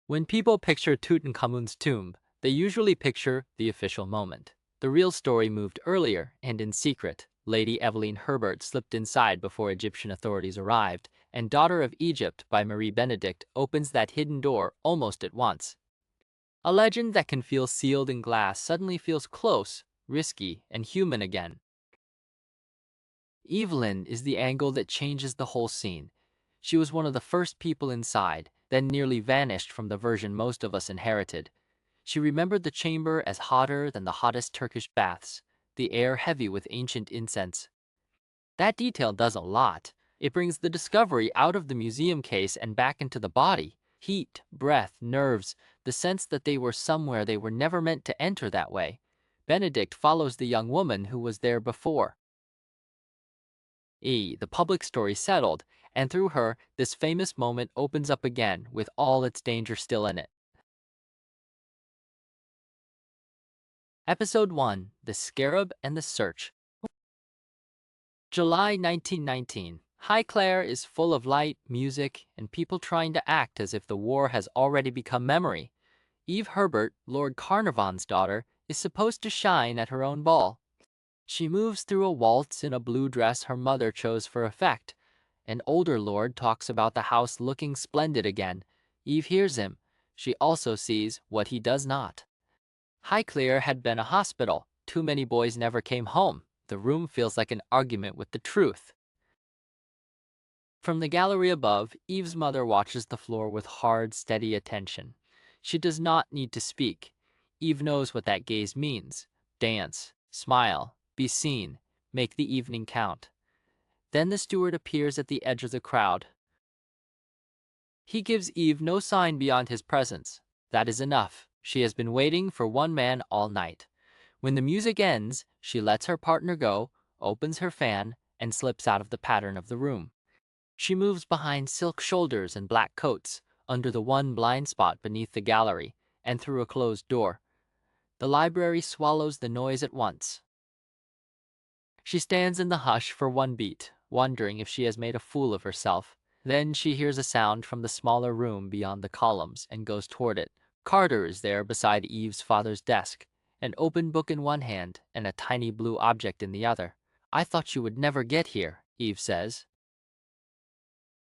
When people picture Tutankhamun's tomb, they usually picture the official moment. The real story moved earlier, and in secret. Lady Evelyn Herbert slipped inside before Egyptian authorities arrived, and Daughter of Egypt by Marie Benedict opens that hidden door almost at once. A legend that can feel sealed in glass suddenly feels close, risky, and human again. Evelyn is the angle that changes the whole scene. She was one of the first people inside, then nearly vanished from the version most of us inherited. She remembered the chamber as hotter than the hottest Turkish baths, the air heavy with ancient incense. That detail does a lot. It brings the discovery out of the museum case and back into the body. Heat, breath, nerves, the sense that they were somewhere they were never meant to enter that way. Benedict follows the young woman who was there before. The public story settled, and through her, this famous moment opens up again with all its danger still in it. Episode 1: The Scarab and the Search. July 1919. Highclere is full of light, music, and people trying to act as if the war has already become memory. Eve Herbert, Lord Carnarvon's daughter, is supposed to shine at her own ball. She moves through a waltz in a blue dress her mother chose for effect. An older lord talks about the house looking splendid again. Eve hears him. She also sees what he does not. Highclere had been a hospital. Too many boys never came home. The room feels like an argument with the truth. From the gallery above, Eve's mother watches the floor with hard, steady attention. She does not need to speak. Eve knows what that gaze means. Dance, smile, be seen, make the evening count. Then the steward appears at the edge of the crowd. He gives Eve no sign beyond his presence. That is enough. She has been waiting for one man all night. When the music ends, she lets her partner go, opens her fan, and slips out of the pattern of the room. She moves behind silk shoulders and black coats, under the one blind spot beneath the gallery, and through a closed door. The library swallows the noise at once. She stands in the hush for one beat, wondering if she has made a fool of herself. Then she hears a sound from the smaller room beyond the columns and goes toward it. Carter is there beside Eve's father's desk, an open book in one hand and a tiny blue object in the other. "I thought you would never get here," Eve says.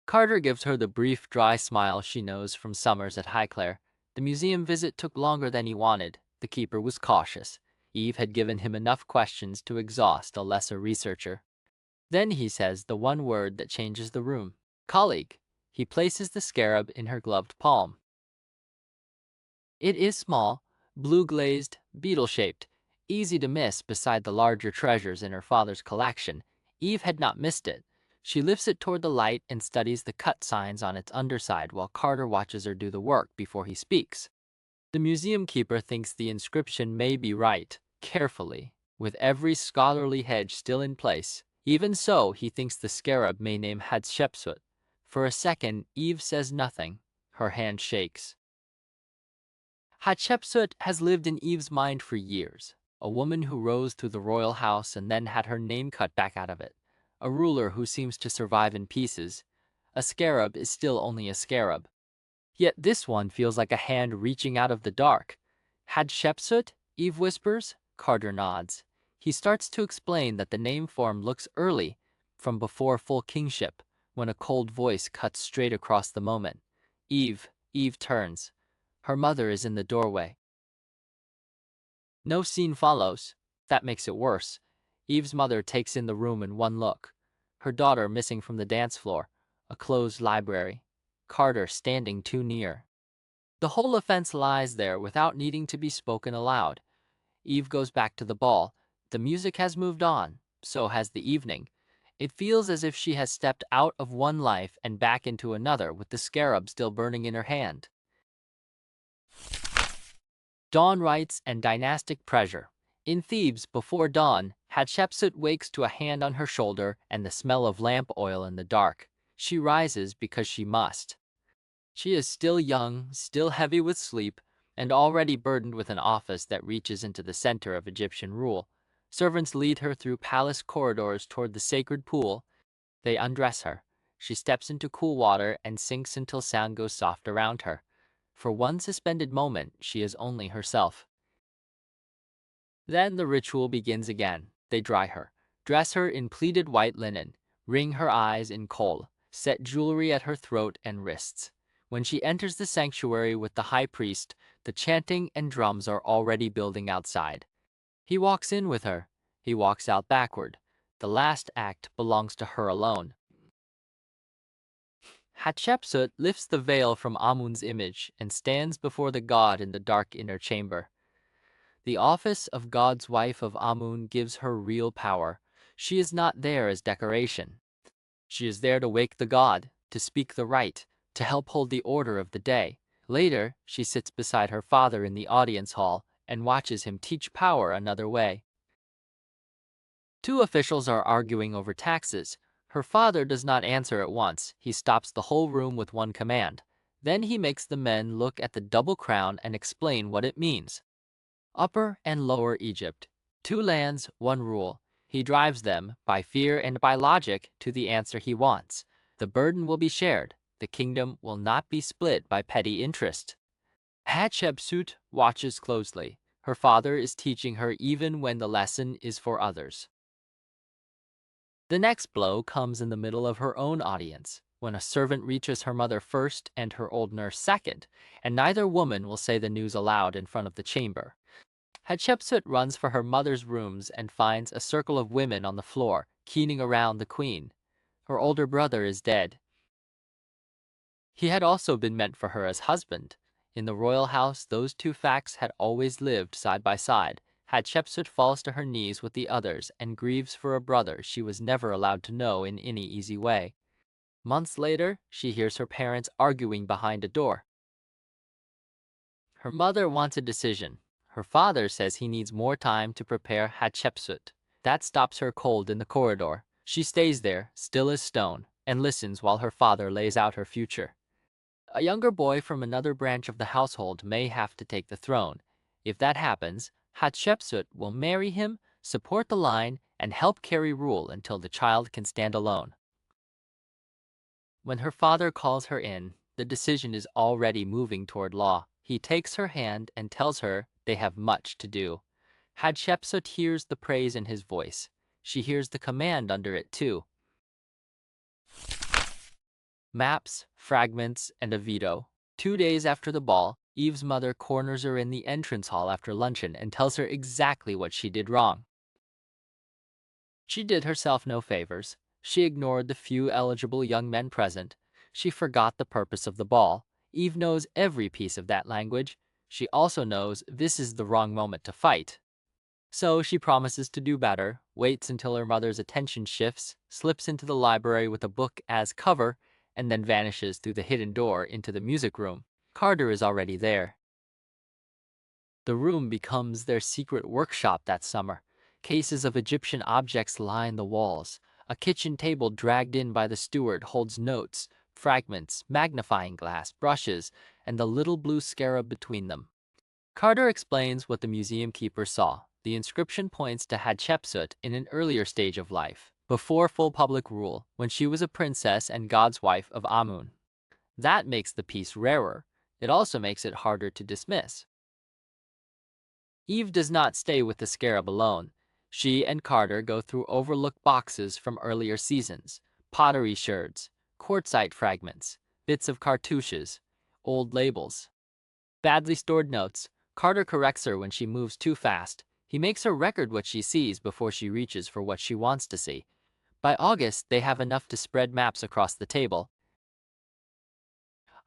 Carter gives her the brief, dry smile she knows from summers at Highclere. The museum visit took longer than he wanted. The keeper was cautious. Eve had given him enough questions to exhaust a lesser researcher. Then he says the one word that changes the room. "Colleague." He places the scarab in her gloved palm. It is small, blue-glazed, beetle-shaped, easy to miss beside the larger treasures in her father's collection. Eve had not missed it. She lifts it toward the light and studies the cut signs on its underside while Carter watches her do the work before he speaks. The museum keeper thinks the inscription may be right, carefully, with every scholarly hedge still in place. Even so, he thinks the scarab may name Hatshepsut. For a second, Eve says nothing. Her hand shakes. Hatshepsut has lived in Eve's mind for years. A woman who rose through the royal house and then had her name cut back out of it. A ruler who seems to survive in pieces. A scarab is still only a scarab. Yet this one feels like a hand reaching out of the dark. Hatshepsut? Eve whispers. Carter nods. He starts to explain that the name form looks early, from before full kingship, when a cold voice cuts straight across the moment. Eve turns. Her mother is in the doorway. No scene follows. That makes it worse. Eve's mother takes in the room in one look. Her daughter missing from the dance floor. A closed library. Carter standing too near. The whole offense lies there without needing to be spoken aloud. Eve goes back to the ball. The music has moved on. So has the evening. It feels as if she has stepped out of one life and back into another with the scarab still burning in her hand. Dawn rites and dynastic pressure. In Thebes, before dawn, Hatshepsut wakes to a hand on her shoulder and the smell of lamp oil in the dark. She rises because she must. She is still young, still heavy with sleep, and already burdened with an office that reaches into the center of Egyptian rule. Servants lead her through palace corridors toward the sacred pool. They undress her. She steps into cool water and sinks until sound goes soft around her. For one suspended moment, she is only herself. Then the ritual begins again. They dry her, dress her in pleated white linen, ring her eyes in kohl, set jewelry at her throat and wrists. When she enters the sanctuary with the high priest, the chanting and drums are already building outside. He walks in with her. He walks out backward. The last act belongs to her alone. Hatshepsut lifts the veil from Amun's image and stands before the god in the dark inner chamber. The office of God's wife of Amun gives her real power. She is not there as decoration. She is there to wake the god, to speak the right, to help hold the order of the day. Later, she sits beside her father in the audience hall and watches him teach power another way. Two officials are arguing over taxes. Her father does not answer at once. He stops the whole room with one command. Then he makes the men look at the double crown and explain what it means. Upper and Lower Egypt. Two lands, one rule. He drives them, by fear and by logic, to the answer he wants. The burden will be shared. The kingdom will not be split by petty interest. Hatshepsut watches closely. Her father is teaching her even when the lesson is for others. The next blow comes in the middle of her own audience, when a servant reaches her mother first and her old nurse second, and neither woman will say the news aloud in front of the chamber. Hatshepsut runs for her mother's rooms and finds a circle of women on the floor, keening around the queen. Her older brother is dead. He had also been meant for her as husband. In the royal house, those two facts had always lived side by side. Hatshepsut falls to her knees with the others and grieves for a brother she was never allowed to know in any easy way. Months later, she hears her parents arguing behind a door. Her mother wants a decision. Her father says he needs more time to prepare Hatshepsut. That stops her cold in the corridor. She stays there, still as stone, and listens while her father lays out her future. A younger boy from another branch of the household may have to take the throne. If that happens, Hatshepsut will marry him, support the line, and help carry rule until the child can stand alone. When her father calls her in, the decision is already moving toward law. He takes her hand and tells her they have much to do. Hatshepsut hears the praise in his voice. She hears the command under it too. Maps, fragments, and a veto. 2 days after the ball, Eve's mother corners her in the entrance hall after luncheon and tells her exactly what she did wrong. She did herself no favors. She ignored the few eligible young men present. She forgot the purpose of the ball. Eve knows every piece of that language. She also knows this is the wrong moment to fight. So she promises to do better, waits until her mother's attention shifts, slips into the library with a book as cover, and then vanishes through the hidden door into the music room. Carter is already there. The room becomes their secret workshop that summer. Cases of Egyptian objects line the walls. A kitchen table dragged in by the steward holds notes, fragments, magnifying glass, brushes, and the little blue scarab between them. Carter explains what the museum keeper saw. The inscription points to Hatshepsut in an earlier stage of life, before full public rule, when she was a princess and God's wife of Amun. That makes the piece rarer. It also makes it harder to dismiss. Eve does not stay with the scarab alone. She and Carter go through overlooked boxes from earlier seasons, pottery sherds, quartzite fragments, bits of cartouches, old labels, badly stored notes. Carter corrects her when she moves too fast. He makes her record what she sees before she reaches for what she wants to see. By August, they have enough to spread maps across the table.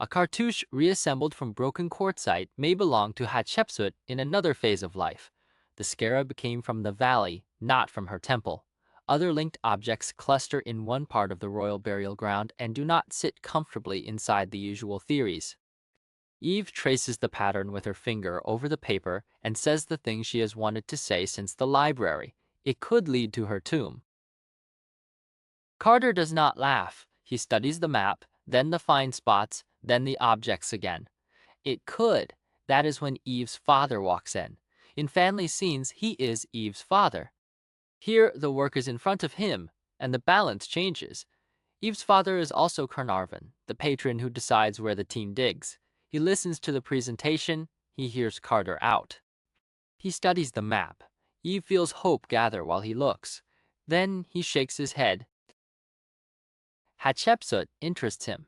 A cartouche reassembled from broken quartzite may belong to Hatshepsut in another phase of life. The scarab came from the valley, not from her temple. Other linked objects cluster in one part of the royal burial ground and do not sit comfortably inside the usual theories. Eve traces the pattern with her finger over the paper and says the thing she has wanted to say since the library. It could lead to her tomb. Carter does not laugh. He studies the map, then the fine spots, then the objects again. It could. That is when Eve's father walks in. In family scenes, he is Eve's father. Here, the work is in front of him, and the balance changes. Eve's father is also Carnarvon, the patron who decides where the team digs. He listens to the presentation. He hears Carter out. He studies the map. Eve feels hope gather while he looks. Then he shakes his head. Hatshepsut interests him.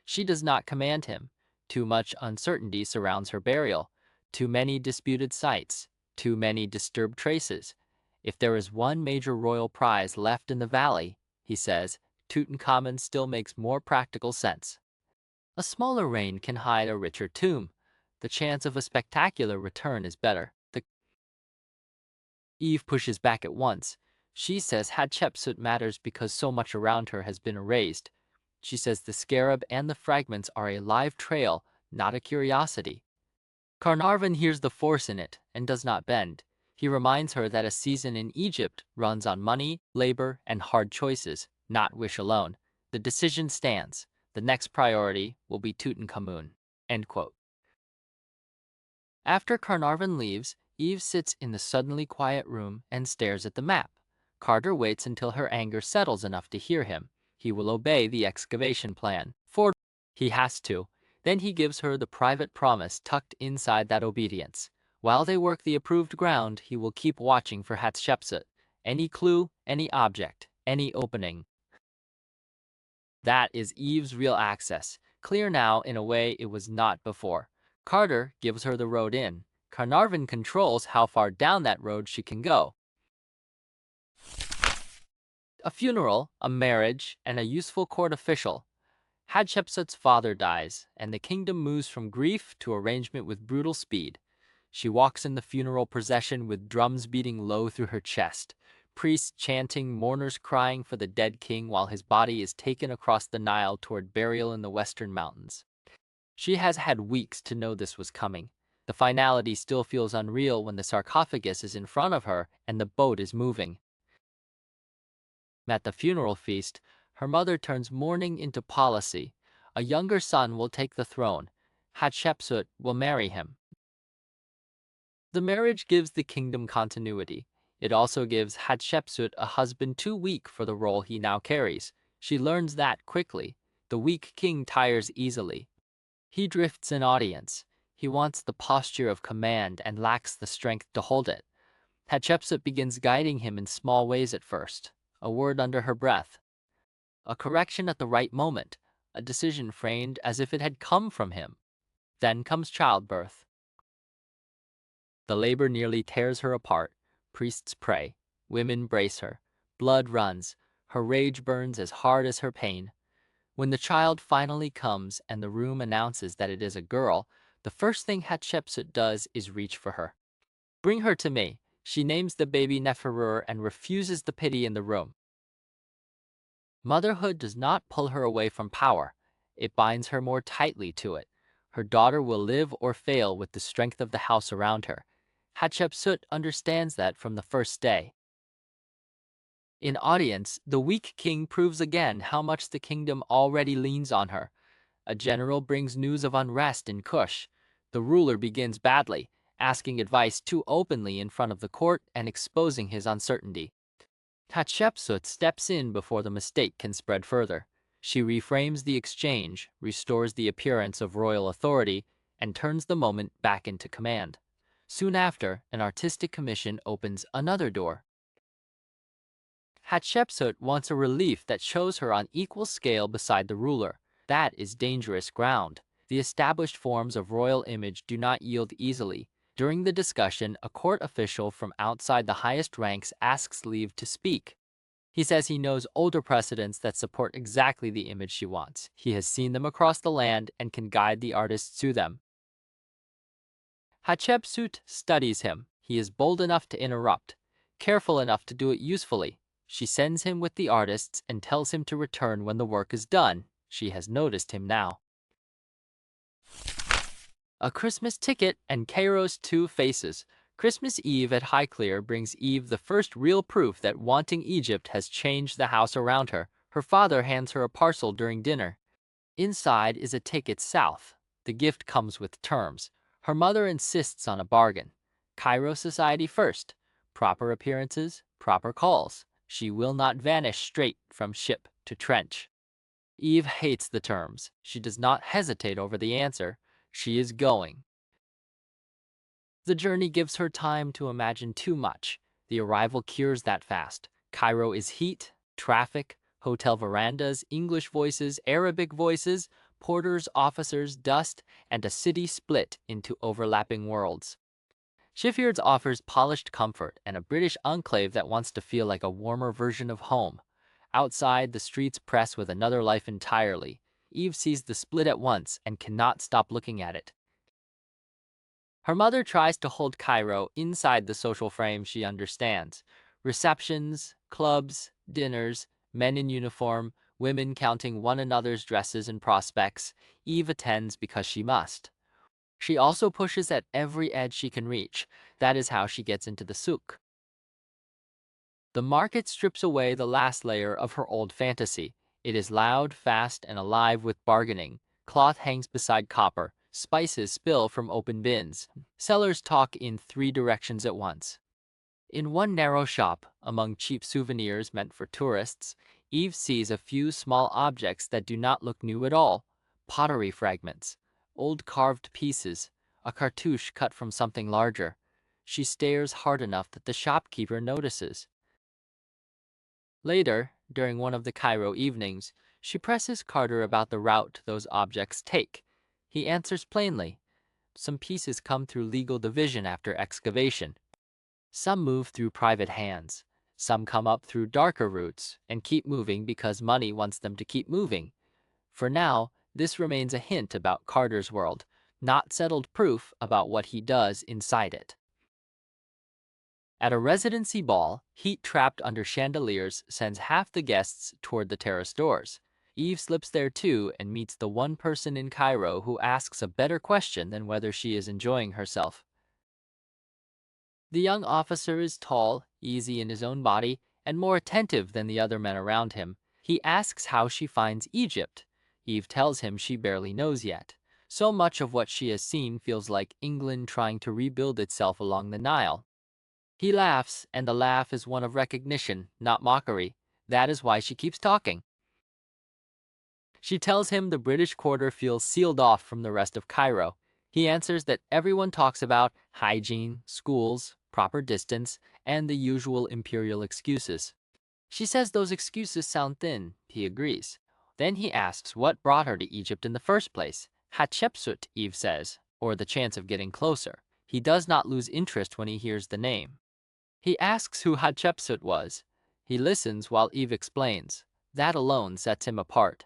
She does not command him. Too much uncertainty surrounds her burial. Too many disputed sites. Too many disturbed traces. If there is one major royal prize left in the valley, he says, Tutankhamun still makes more practical sense. A smaller rain can hide a richer tomb. The chance of a spectacular return is better. Eve pushes back at once. She says Hatshepsut matters because so much around her has been erased. She says the scarab and the fragments are a live trail, not a curiosity. Carnarvon hears the force in it and does not bend. He reminds her that a season in Egypt runs on money, labor, and hard choices, not wish alone. The decision stands. The next priority will be Tutankhamun. End quote. After Carnarvon leaves, Eve sits in the suddenly quiet room and stares at the map. Carter waits until her anger settles enough to hear him. He will obey the excavation plan. For he has to. Then he gives her the private promise tucked inside that obedience. While they work the approved ground, he will keep watching for Hatshepsut. Any clue, any object, any opening. That is Eve's real access, clear now in a way it was not before. Carter gives her the road in. Carnarvon controls how far down that road she can go. A funeral, a marriage, and a useful court official. Hatshepsut's father dies, and the kingdom moves from grief to arrangement with brutal speed. She walks in the funeral procession with drums beating low through her chest, priests chanting, mourners crying for the dead king while his body is taken across the Nile toward burial in the western mountains. She has had weeks to know this was coming. The finality still feels unreal when the sarcophagus is in front of her and the boat is moving. At the funeral feast, her mother turns mourning into policy. A younger son will take the throne. Hatshepsut will marry him. The marriage gives the kingdom continuity. It also gives Hatshepsut a husband too weak for the role he now carries. She learns that quickly. The weak king tires easily. He drifts in audience. He wants the posture of command and lacks the strength to hold it. Hatshepsut begins guiding him in small ways at first. A word under her breath. A correction at the right moment. A decision framed as if it had come from him. Then comes childbirth. The labor nearly tears her apart. Priests pray. Women brace her. Blood runs. Her rage burns as hard as her pain. When the child finally comes and the room announces that it is a girl, the first thing Hatshepsut does is reach for her. Bring her to me. She names the baby Neferur and refuses the pity in the room. Motherhood does not pull her away from power. It binds her more tightly to it. Her daughter will live or fail with the strength of the house around her. Hatshepsut understands that from the first day. In audience, the weak king proves again how much the kingdom already leans on her. A general brings news of unrest in Kush. The ruler begins badly, asking advice too openly in front of the court and exposing his uncertainty. Hatshepsut steps in before the mistake can spread further. She reframes the exchange, restores the appearance of royal authority, and turns the moment back into command. Soon after, an artistic commission opens another door. Hatshepsut wants a relief that shows her on equal scale beside the ruler. That is dangerous ground. The established forms of royal image do not yield easily. During the discussion, a court official from outside the highest ranks asks leave to speak. He says he knows older precedents that support exactly the image she wants. He has seen them across the land and can guide the artists to them. Hatshepsut studies him. He is bold enough to interrupt, careful enough to do it usefully. She sends him with the artists and tells him to return when the work is done. She has noticed him now. A Christmas ticket and Cairo's two faces. Christmas Eve at Highclere brings Eve the first real proof that wanting Egypt has changed the house around her. Her father hands her a parcel during dinner. Inside is a ticket south. The gift comes with terms. Her mother insists on a bargain. Cairo society first. Proper appearances, proper calls. She will not vanish straight from ship to trench. Eve hates the terms. She does not hesitate over the answer. she is going. The journey gives her time to imagine too much. The arrival cures that fast. Cairo is heat, traffic, hotel verandas, English voices, Arabic voices, porters, officers, dust, and a city split into overlapping worlds. Sheffields offers polished comfort and a British enclave that wants to feel like a warmer version of home. Outside, the streets press with another life entirely. Eve sees the split at once and cannot stop looking at it. Her mother tries to hold Cairo inside the social frame she understands. Receptions, clubs, dinners, men in uniform, women counting one another's dresses and prospects. Eve attends because she must. She also pushes at every edge she can reach. That is how she gets into the souk. The market strips away the last layer of her old fantasy. It is loud, fast, and alive with bargaining. Cloth hangs beside copper. Spices spill from open bins. Sellers talk in three directions at once. In one narrow shop, among cheap souvenirs meant for tourists, Eve sees a few small objects that do not look new at all. Pottery fragments, old carved pieces, a cartouche cut from something larger. She stares hard enough that the shopkeeper notices. Later, during one of the Cairo evenings, she presses Carter about the route those objects take. He answers plainly. Some pieces come through legal division after excavation. Some move through private hands. Some come up through darker routes and keep moving because money wants them to keep moving. For now, this remains a hint about Carter's world, not settled proof about what he does inside it. At a residency ball, heat trapped under chandeliers sends half the guests toward the terrace doors. Eve slips there too and meets the one person in Cairo who asks a better question than whether she is enjoying herself. The young officer is tall, easy in his own body, and more attentive than the other men around him. He asks how she finds Egypt. Eve tells him she barely knows yet. So much of what she has seen feels like England trying to rebuild itself along the Nile. He laughs, and the laugh is one of recognition, not mockery. That is why she keeps talking. She tells him the British quarter feels sealed off from the rest of Cairo. He answers that everyone talks about hygiene, schools, proper distance, and the usual imperial excuses. She says those excuses sound thin. He agrees. Then he asks what brought her to Egypt in the first place. Hatshepsut, Eve says, or the chance of getting closer. He does not lose interest when he hears the name. He asks who Hatshepsut was. He listens while Eve explains. That alone sets him apart.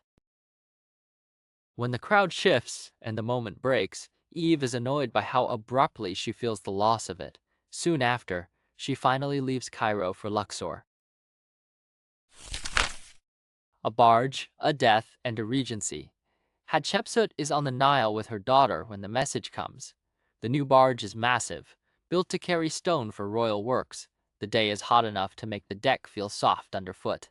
When the crowd shifts and the moment breaks, Eve is annoyed by how abruptly she feels the loss of it. Soon after, she finally leaves Cairo for Luxor. A barge, a death, and a regency. Hatshepsut is on the Nile with her daughter when the message comes. The new barge is massive, built to carry stone for royal works. The day is hot enough to make the deck feel soft underfoot.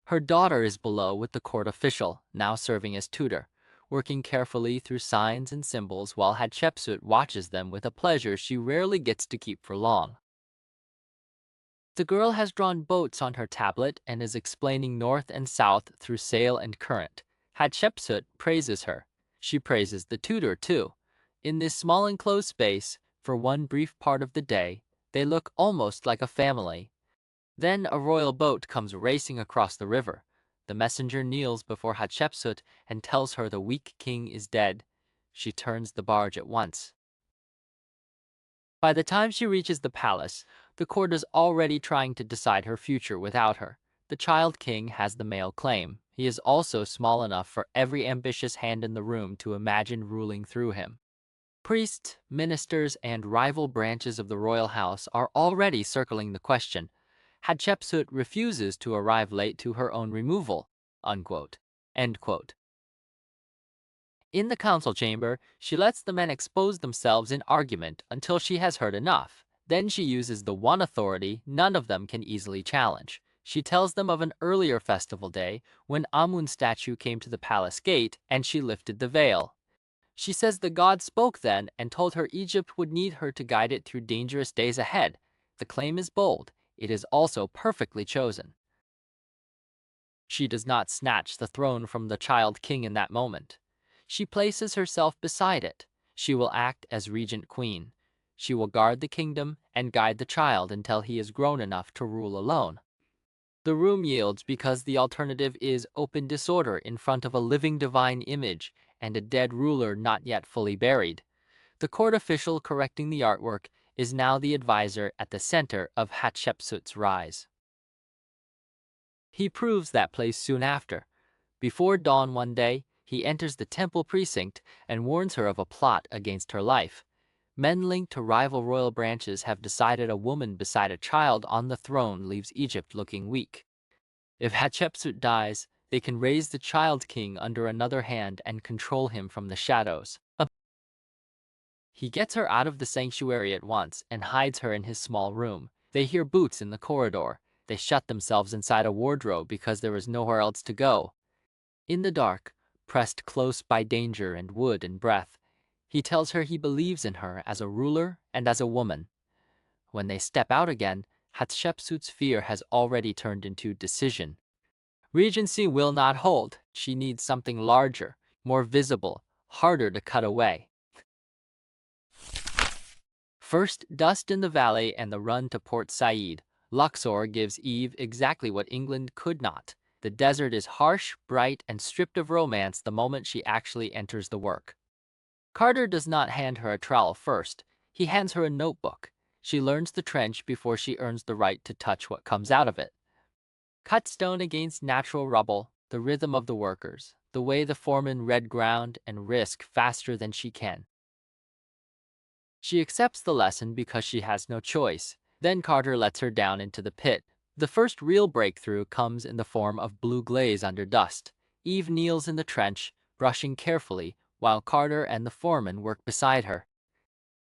Her daughter is below with the court official, now serving as tutor, working carefully through signs and symbols while Hatshepsut watches them with a pleasure she rarely gets to keep for long. The girl has drawn boats on her tablet and is explaining north and south through sail and current. Hatshepsut praises her. She praises the tutor, too. In this small enclosed space, for one brief part of the day, they look almost like a family. Then a royal boat comes racing across the river. The messenger kneels before Hatshepsut and tells her the weak king is dead. She turns the barge at once. By the time she reaches the palace, the court is already trying to decide her future without her. The child king has the male claim. He is also small enough for every ambitious hand in the room to imagine ruling through him. Priests, ministers, and rival branches of the royal house are already circling the question. Hatshepsut refuses to arrive late to her own removal, unquote, end quote. In the council chamber, she lets the men expose themselves in argument until she has heard enough. Then she uses the one authority none of them can easily challenge. She tells them of an earlier festival day when Amun's statue came to the palace gate and she lifted the veil. She says the god spoke then and told her Egypt would need her to guide it through dangerous days ahead. The claim is bold. It is also perfectly chosen. She does not snatch the throne from the child king in that moment. She places herself beside it. She will act as regent queen. She will guard the kingdom and guide the child until he is grown enough to rule alone. The room yields because the alternative is open disorder in front of a living divine image and a dead ruler not yet fully buried. The court official correcting the artwork is now the advisor at the center of Hatshepsut's rise. He proves that place soon after. Before dawn one day, he enters the temple precinct and warns her of a plot against her life. Men linked to rival royal branches have decided a woman beside a child on the throne leaves Egypt looking weak. If Hatshepsut dies, they can raise the child king under another hand and control him from the shadows. He gets her out of the sanctuary at once and hides her in his small room. They hear boots in the corridor. They shut themselves inside a wardrobe because there is nowhere else to go. In the dark, pressed close by danger and wood and breath, he tells her he believes in her as a ruler and as a woman. When they step out again, Hatshepsut's fear has already turned into decision. Regency will not hold. She needs something larger, more visible, harder to cut away. First, dust in the valley and the run to Port Said. Luxor gives Eve exactly what England could not. The desert is harsh, bright, and stripped of romance the moment she actually enters the work. Carter does not hand her a trowel first. He hands her a notebook. She learns the trench before she earns the right to touch what comes out of it. Cut stone against natural rubble, the rhythm of the workers, the way the foremen red ground and risk faster than she can. She accepts the lesson because she has no choice. Then Carter lets her down into the pit. The first real breakthrough comes in the form of blue glaze under dust. Eve kneels in the trench, brushing carefully, while Carter and the foreman work beside her.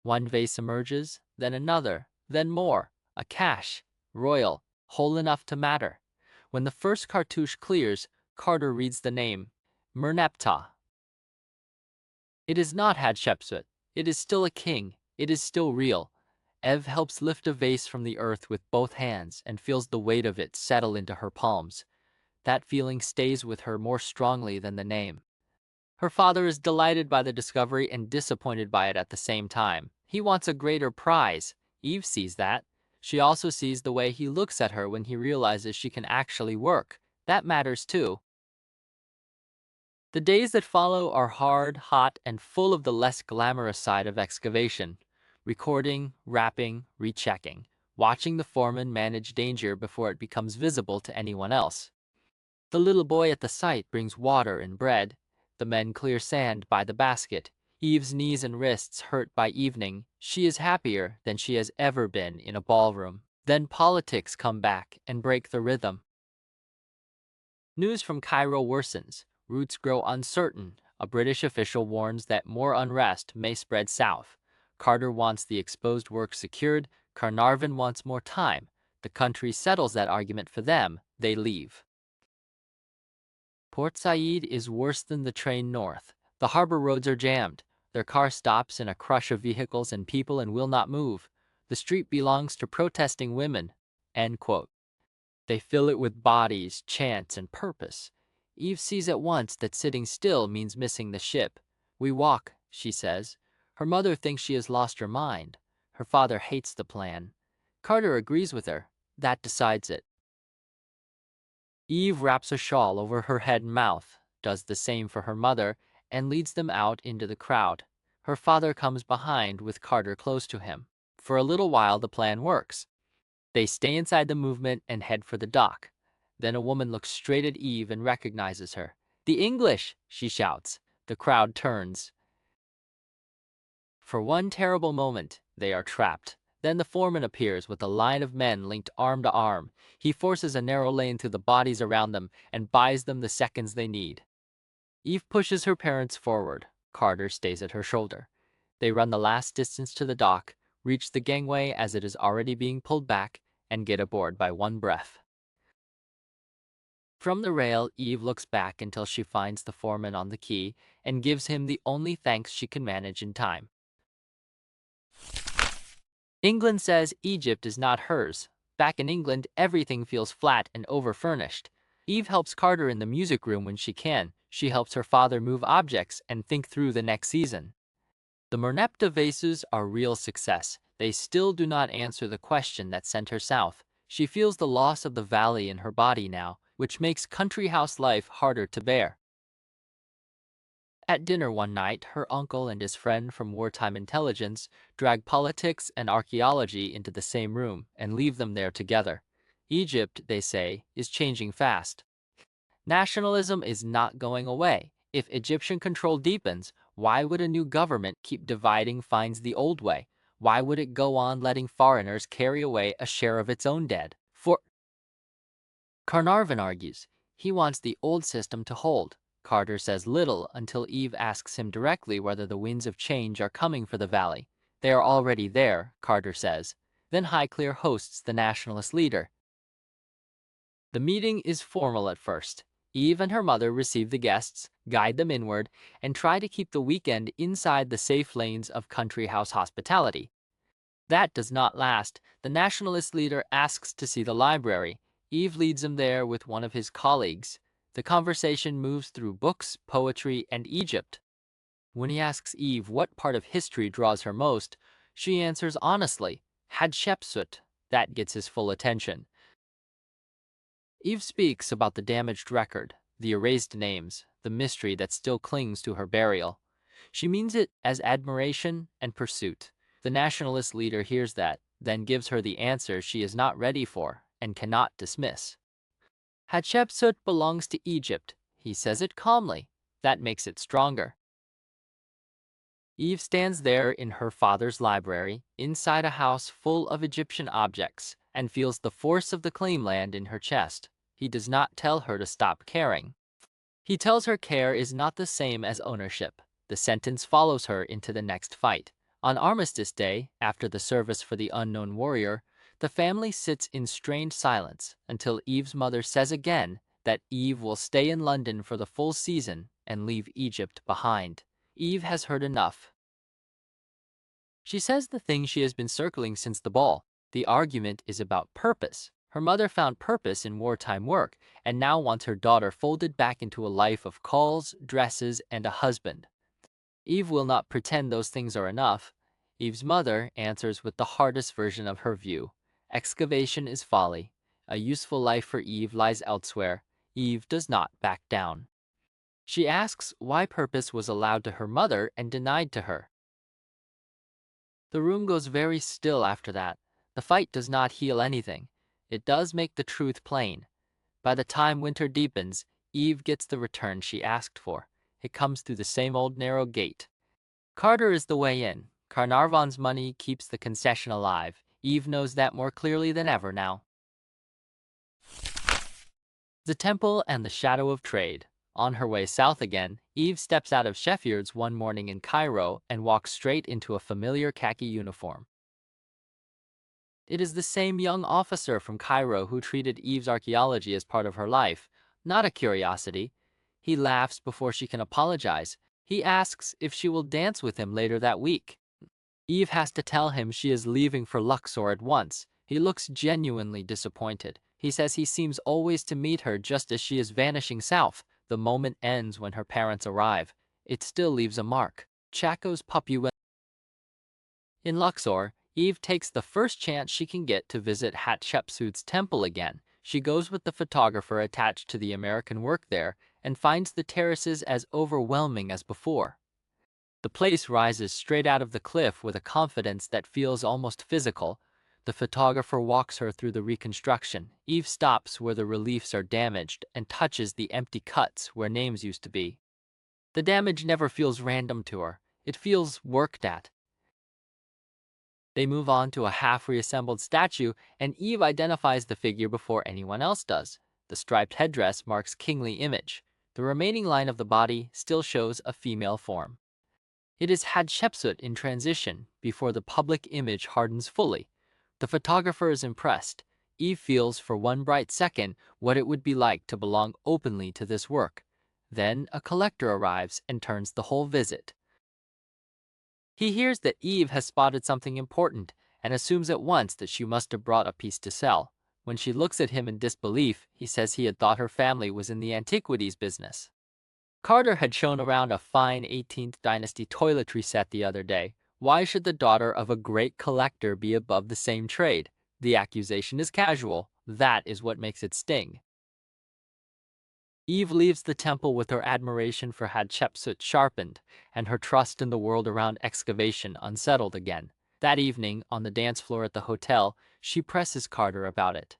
One vase emerges, then another, then more. A cache, royal, whole enough to matter. When the first cartouche clears, Carter reads the name, Merneptah. It is not Hatshepsut. It is still a king. It is still real. Eve helps lift a vase from the earth with both hands and feels the weight of it settle into her palms. That feeling stays with her more strongly than the name. Her father is delighted by the discovery and disappointed by it at the same time. He wants a greater prize. Eve sees that. She also sees the way he looks at her when he realizes she can actually work. That matters too. The days that follow are hard, hot, and full of the less glamorous side of excavation. Recording, wrapping, rechecking, watching the foreman manage danger before it becomes visible to anyone else. The little boy at the site brings water and bread. The men clear sand by the basket. Eve's knees and wrists hurt by evening. She is happier than she has ever been in a ballroom. Then politics come back and break the rhythm. News from Cairo worsens. Routes grow uncertain. A British official warns that more unrest may spread south. Carter wants the exposed work secured. Carnarvon wants more time. The country settles that argument for them. They leave. Port Said is worse than the train north. The harbor roads are jammed. Their car stops in a crush of vehicles and people and will not move. The street belongs to protesting women. End quote. They fill it with bodies, chants, and purpose. Eve sees at once that sitting still means missing the ship. We walk, she says. Her mother thinks she has lost her mind. Her father hates the plan. Carter agrees with her. That decides it. Eve wraps a shawl over her head and mouth, does the same for her mother, and leads them out into the crowd. Her father comes behind with Carter close to him. For a little while the plan works. They stay inside the movement and head for the dock. Then a woman looks straight at Eve and recognizes her. "The English!" she shouts. The crowd turns. For one terrible moment, they are trapped. Then the foreman appears with a line of men linked arm to arm. He forces a narrow lane through the bodies around them and buys them the seconds they need. Eve pushes her parents forward. Carter stays at her shoulder. They run the last distance to the dock, reach the gangway as it is already being pulled back, and get aboard by one breath. From the rail, Eve looks back until she finds the foreman on the quay and gives him the only thanks she can manage in time. England says Egypt is not hers. Back in England, everything feels flat and overfurnished. Eve helps Carter in the music room when she can. She helps her father move objects and think through the next season. The Merneptah vases are real success. They still do not answer the question that sent her south. She feels the loss of the valley in her body now, which makes country house life harder to bear. At dinner one night, her uncle and his friend from wartime intelligence drag politics and archaeology into the same room and leave them there together. Egypt, they say, is changing fast. Nationalism is not going away. If Egyptian control deepens, why would a new government keep dividing finds the old way? Why would it go on letting foreigners carry away a share of its own dead? For Carnarvon argues, he wants the old system to hold. Carter says little until Eve asks him directly whether the winds of change are coming for the valley. They are already there, Carter says. Then Highclere hosts the nationalist leader. The meeting is formal at first. Eve and her mother receive the guests, guide them inward, and try to keep the weekend inside the safe lanes of country house hospitality. That does not last. The nationalist leader asks to see the library. Eve leads him there with one of his colleagues. The conversation moves through books, poetry, and Egypt. When he asks Eve what part of history draws her most, she answers honestly, Hatshepsut. That gets his full attention. Eve speaks about the damaged record, the erased names, the mystery that still clings to her burial. She means it as admiration and pursuit. The nationalist leader hears that, then gives her the answer she is not ready for and cannot dismiss. Hatshepsut belongs to Egypt. He says it calmly. That makes it stronger. Eve stands there in her father's library, inside a house full of Egyptian objects, and feels the force of the claimland in her chest. He does not tell her to stop caring. He tells her care is not the same as ownership. The sentence follows her into the next fight. On Armistice Day, after the service for the unknown warrior, the family sits in strained silence until Eve's mother says again that Eve will stay in London for the full season and leave Egypt behind. Eve has heard enough. She says the thing she has been circling since the ball. The argument is about purpose. Her mother found purpose in wartime work and now wants her daughter folded back into a life of calls, dresses, and a husband. Eve will not pretend those things are enough. Eve's mother answers with the hardest version of her view. Excavation is folly. A useful life for Eve lies elsewhere. Eve does not back down. She asks why purpose was allowed to her mother and denied to her. The room goes very still after that. The fight does not heal anything. It does make the truth plain. By the time winter deepens, Eve gets the return she asked for. It comes through the same old narrow gate. Carter is the way in. Carnarvon's money keeps the concession alive. Eve knows that more clearly than ever now. The temple and the shadow of trade. On her way south again, Eve steps out of Sheffield's one morning in Cairo and walks straight into a familiar khaki uniform. It is the same young officer from Cairo who treated Eve's archaeology as part of her life, not a curiosity. He laughs before she can apologize. He asks if she will dance with him later that week. Eve has to tell him she is leaving for Luxor at once. He looks genuinely disappointed. He says he seems always to meet her just as she is vanishing south. The moment ends when her parents arrive. It still leaves a mark. Chaco's puppy. In Luxor, Eve takes the first chance she can get to visit Hatshepsut's temple again. She goes with the photographer attached to the American work there and finds the terraces as overwhelming as before. The place rises straight out of the cliff with a confidence that feels almost physical. The photographer walks her through the reconstruction. Eve stops where the reliefs are damaged and touches the empty cuts where names used to be. The damage never feels random to her. It feels worked at. They move on to a half-reassembled statue, and Eve identifies the figure before anyone else does. The striped headdress marks kingly image. The remaining line of the body still shows a female form. It is Hatshepsut in transition before the public image hardens fully. The photographer is impressed. Eve feels for one bright second what it would be like to belong openly to this work. Then a collector arrives and turns the whole visit. He hears that Eve has spotted something important and assumes at once that she must have brought a piece to sell. When she looks at him in disbelief, he says he had thought her family was in the antiquities business. Carter had shown around a fine 18th dynasty toiletry set the other day. Why should the daughter of a great collector be above the same trade? The accusation is casual. That is what makes it sting. Eve leaves the temple with her admiration for Hatshepsut sharpened and her trust in the world around excavation unsettled again. That evening, on the dance floor at the hotel, she presses Carter about it.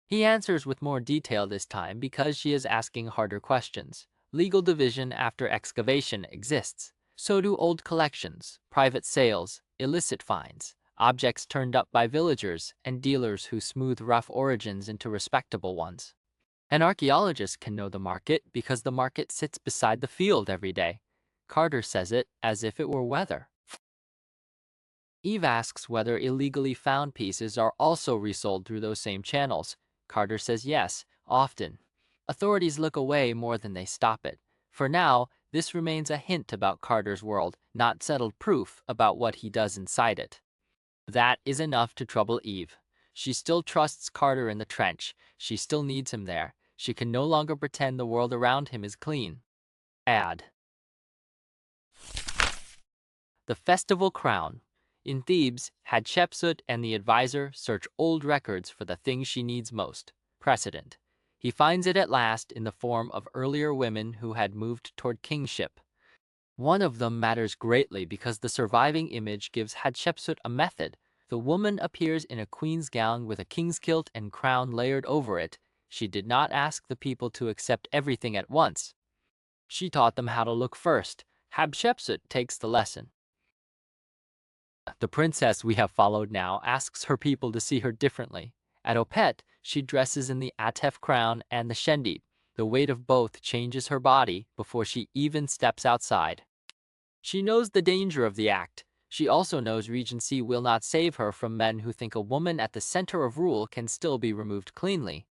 He answers with more detail this time because she is asking harder questions. Legal division after excavation exists. So do old collections, private sales, illicit finds, objects turned up by villagers and dealers who smooth rough origins into respectable ones. An archaeologist can know the market because the market sits beside the field every day. Carter says it as if it were weather. Eve asks whether illegally found pieces are also resold through those same channels. Carter says yes, often. Authorities look away more than they stop it. For now, this remains a hint about Carter's world, not settled proof about what he does inside it. That is enough to trouble Eve. She still trusts Carter in the trench. She still needs him there. She can no longer pretend the world around him is clean. Add. The Festival Crown. In Thebes, Hatshepsut and the advisor search old records for the thing she needs most, precedent. He finds it at last in the form of earlier women who had moved toward kingship. One of them matters greatly because the surviving image gives Hatshepsut a method. The woman appears in a queen's gown with a king's kilt and crown layered over it. She did not ask the people to accept everything at once. She taught them how to look first. Hatshepsut takes the lesson. The princess we have followed now asks her people to see her differently. At Opet, she dresses in the Atef crown and the Shendit. The weight of both changes her body before she even steps outside. She knows the danger of the act. She also knows Regency will not save her from men who think a woman at the center of rule can still be removed cleanly.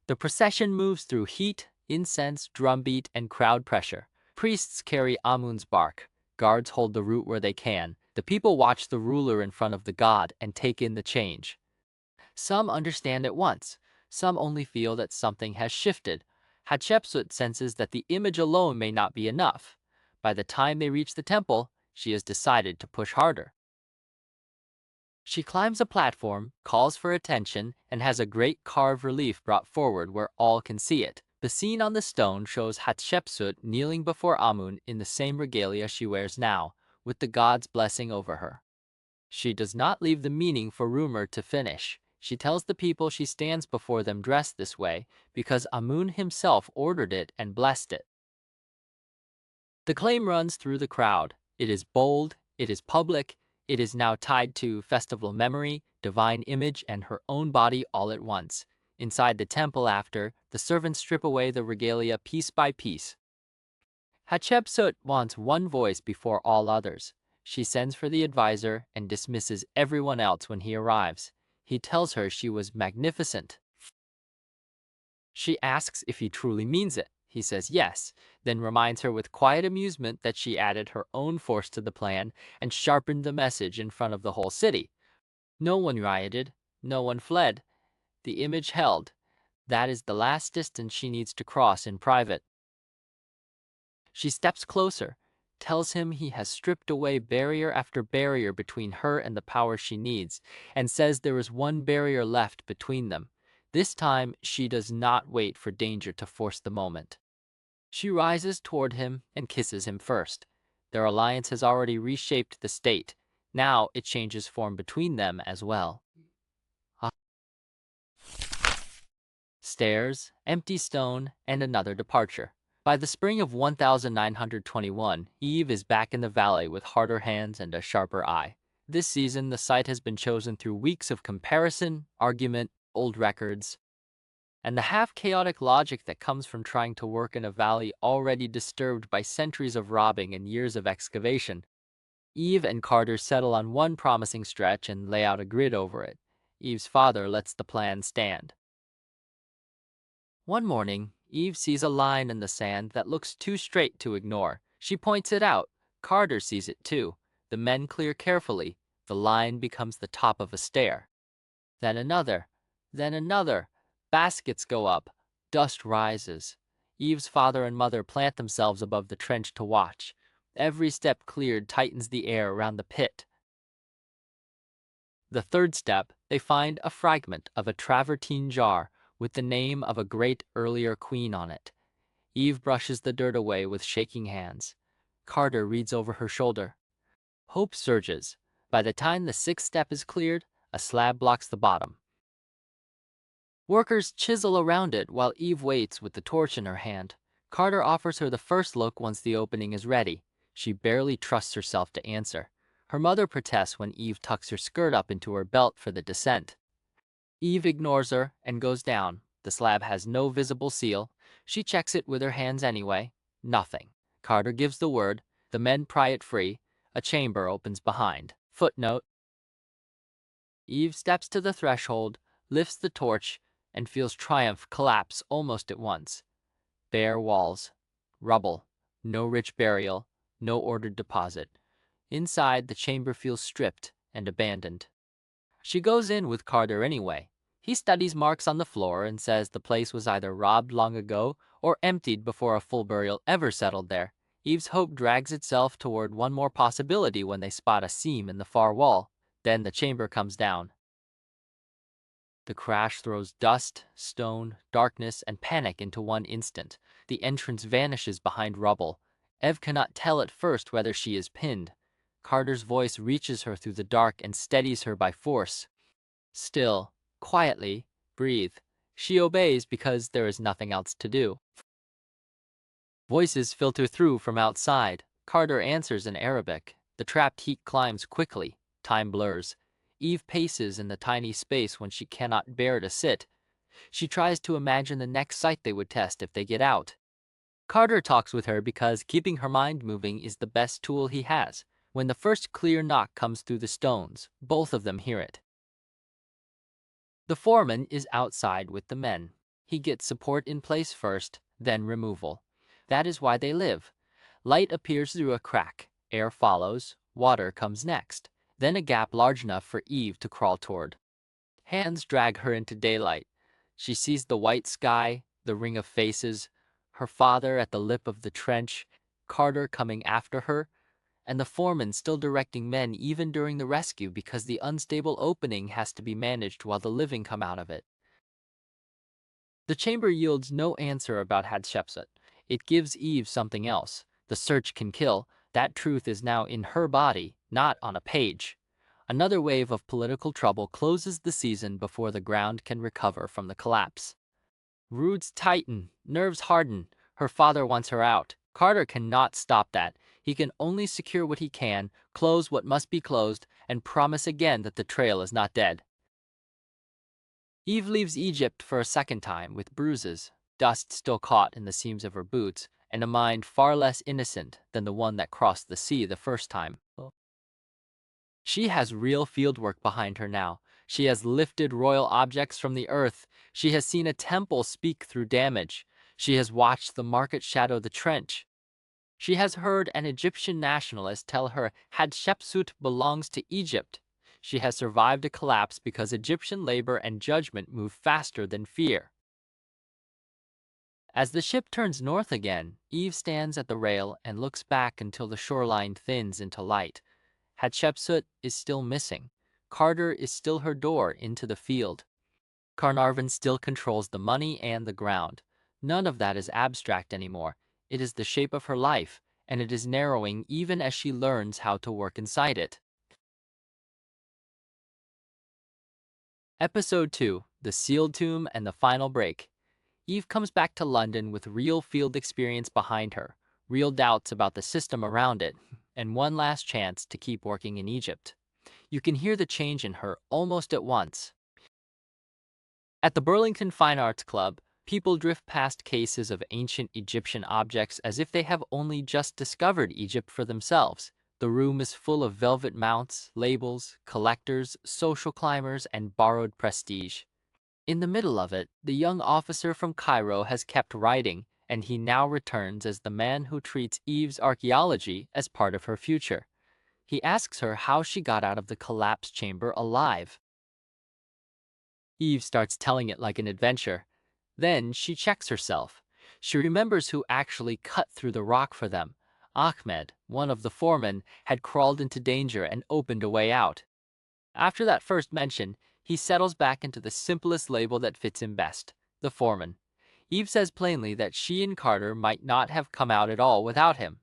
The procession moves through heat, incense, drumbeat, and crowd pressure. Priests carry Amun's bark. Guards hold the route where they can. The people watch the ruler in front of the god and take in the change. Some understand at once. Some only feel that something has shifted. Hatshepsut senses that the image alone may not be enough. By the time they reach the temple, she has decided to push harder. She climbs a platform, calls for attention, and has a great carved relief brought forward where all can see it. The scene on the stone shows Hatshepsut kneeling before Amun in the same regalia she wears now, with the god's blessing over her. She does not leave the meaning for rumor to finish. She tells the people she stands before them dressed this way because Amun himself ordered it and blessed it. The claim runs through the crowd. It is bold, it is public, it is now tied to festival memory, divine image, and her own body all at once. Inside the temple after, the servants strip away the regalia piece by piece. Hatshepsut wants one voice before all others. She sends for the advisor and dismisses everyone else when he arrives. He tells her she was magnificent. She asks if he truly means it. He says yes, then reminds her with quiet amusement that she added her own force to the plan and sharpened the message in front of the whole city. No one rioted, no one fled. The image held. That is the last distance she needs to cross in private. She steps closer, tells him he has stripped away barrier after barrier between her and the power she needs, and says there is one barrier left between them. This time, she does not wait for danger to force the moment. She rises toward him and kisses him first. Their alliance has already reshaped the state. Now it changes form between them as well. Stairs, empty stone, and another departure. By the spring of 1921, Eve is back in the valley with harder hands and a sharper eye. This season, the site has been chosen through weeks of comparison, argument, old records, and the half-chaotic logic that comes from trying to work in a valley already disturbed by centuries of robbing and years of excavation. Eve and Carter settle on one promising stretch and lay out a grid over it. Eve's father lets the plan stand. One morning, Eve sees a line in the sand that looks too straight to ignore. She points it out. Carter sees it too. The men clear carefully. The line becomes the top of a stair. Then another. Then another. Baskets go up. Dust rises. Eve's father and mother plant themselves above the trench to watch. Every step cleared tightens the air around the pit. The third step, they find a fragment of a travertine jar with the name of a great earlier queen on it. Eve brushes the dirt away with shaking hands. Carter reads over her shoulder. Hope surges. By the time the sixth step is cleared, a slab blocks the bottom. Workers chisel around it while Eve waits with the torch in her hand. Carter offers her the first look once the opening is ready. She barely trusts herself to answer. Her mother protests when Eve tucks her skirt up into her belt for the descent. Eve ignores her and goes down. The slab has no visible seal. She checks it with her hands anyway. Nothing. Carter gives the word. The men pry it free. A chamber opens behind. Footnote: Eve steps to the threshold, lifts the torch, and feels triumph collapse almost at once. Bare walls, rubble, no rich burial, no ordered deposit. Inside, the chamber feels stripped and abandoned. She goes in with Carter anyway. He studies marks on the floor and says the place was either robbed long ago or emptied before a full burial ever settled there. Eve's hope drags itself toward one more possibility when they spot a seam in the far wall. Then the chamber comes down. The crash throws dust, stone, darkness, and panic into one instant. The entrance vanishes behind rubble. Eve cannot tell at first whether she is pinned. Carter's voice reaches her through the dark and steadies her by force. Still, quietly, breathe. She obeys because there is nothing else to do. Voices filter through from outside. Carter answers in Arabic. The trapped heat climbs quickly. Time blurs. Eve paces in the tiny space when she cannot bear to sit. She tries to imagine the next site they would test if they get out. Carter talks with her because keeping her mind moving is the best tool he has. When the first clear knock comes through the stones, both of them hear it. The foreman is outside with the men. He gets support in place first, then removal. That is why they live. Light appears through a crack. Air follows. Water comes next. Then a gap large enough for Eve to crawl toward. Hands drag her into daylight. She sees the white sky, the ring of faces, her father at the lip of the trench, Carter coming after her, and the foreman still directing men even during the rescue because the unstable opening has to be managed while the living come out of it. The chamber yields no answer about Hatshepsut. It gives Eve something else. The search can kill. That truth is now in her body, not on a page. Another wave of political trouble closes the season before the ground can recover from the collapse. Roots tighten, nerves harden. Her father wants her out. Carter cannot stop that. He can only secure what he can, close what must be closed, and promise again that the trail is not dead. Eve leaves Egypt for a second time with bruises, dust still caught in the seams of her boots, and a mind far less innocent than the one that crossed the sea the first time. She has real fieldwork behind her now. She has lifted royal objects from the earth. She has seen a temple speak through damage. She has watched the market shadow the trench. She has heard an Egyptian nationalist tell her Hatshepsut belongs to Egypt. She has survived a collapse because Egyptian labor and judgment move faster than fear. As the ship turns north again, Eve stands at the rail and looks back until the shoreline thins into light. Hatshepsut is still missing. Carter is still her door into the field. Carnarvon still controls the money and the ground. None of that is abstract anymore. It is the shape of her life, and it is narrowing even as she learns how to work inside it. Episode 2, The Sealed Tomb and the Final Break. Eve comes back to London with real field experience behind her, real doubts about the system around it, and one last chance to keep working in Egypt. You can hear the change in her almost at once. At the Burlington Fine Arts Club, people drift past cases of ancient Egyptian objects as if they have only just discovered Egypt for themselves. The room is full of velvet mounts, labels, collectors, social climbers, and borrowed prestige. In the middle of it, the young officer from Cairo has kept writing, and he now returns as the man who treats Eve's archaeology as part of her future. He asks her how she got out of the collapse chamber alive. Eve starts telling it like an adventure. Then she checks herself. She remembers who actually cut through the rock for them. Ahmed, one of the foremen, had crawled into danger and opened a way out. After that first mention, he settles back into the simplest label that fits him best, the foreman. Eve says plainly that she and Carter might not have come out at all without him.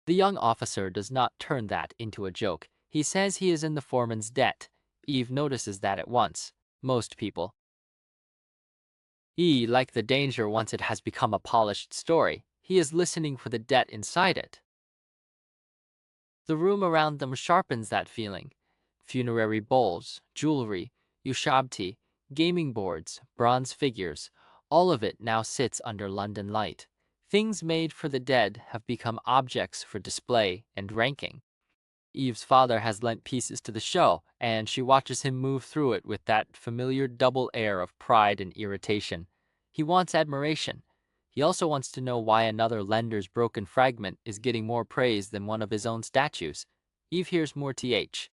The young officer does not turn that into a joke. He says he is in the foreman's debt. Eve notices that at once. Most people. Like the danger once it has become a polished story. He is listening for the debt inside it. The room around them sharpens that feeling. Funerary bowls, jewelry, ushabti, gaming boards, bronze figures, all of it now sits under London light. Things made for the dead have become objects for display and ranking. Eve's father has lent pieces to the show, and she watches him move through it with that familiar double air of pride and irritation. He wants admiration. He also wants to know why another lender's broken fragment is getting more praise than one of his own statues. Eve hears more th.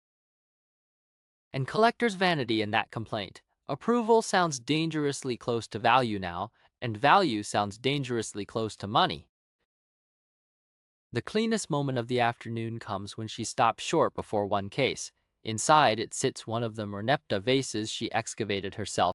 And collector's vanity in that complaint. Approval sounds dangerously close to value now, and value sounds dangerously close to money. The cleanest moment of the afternoon comes when she stops short before one case. Inside it sits one of the Merneptah vases she excavated herself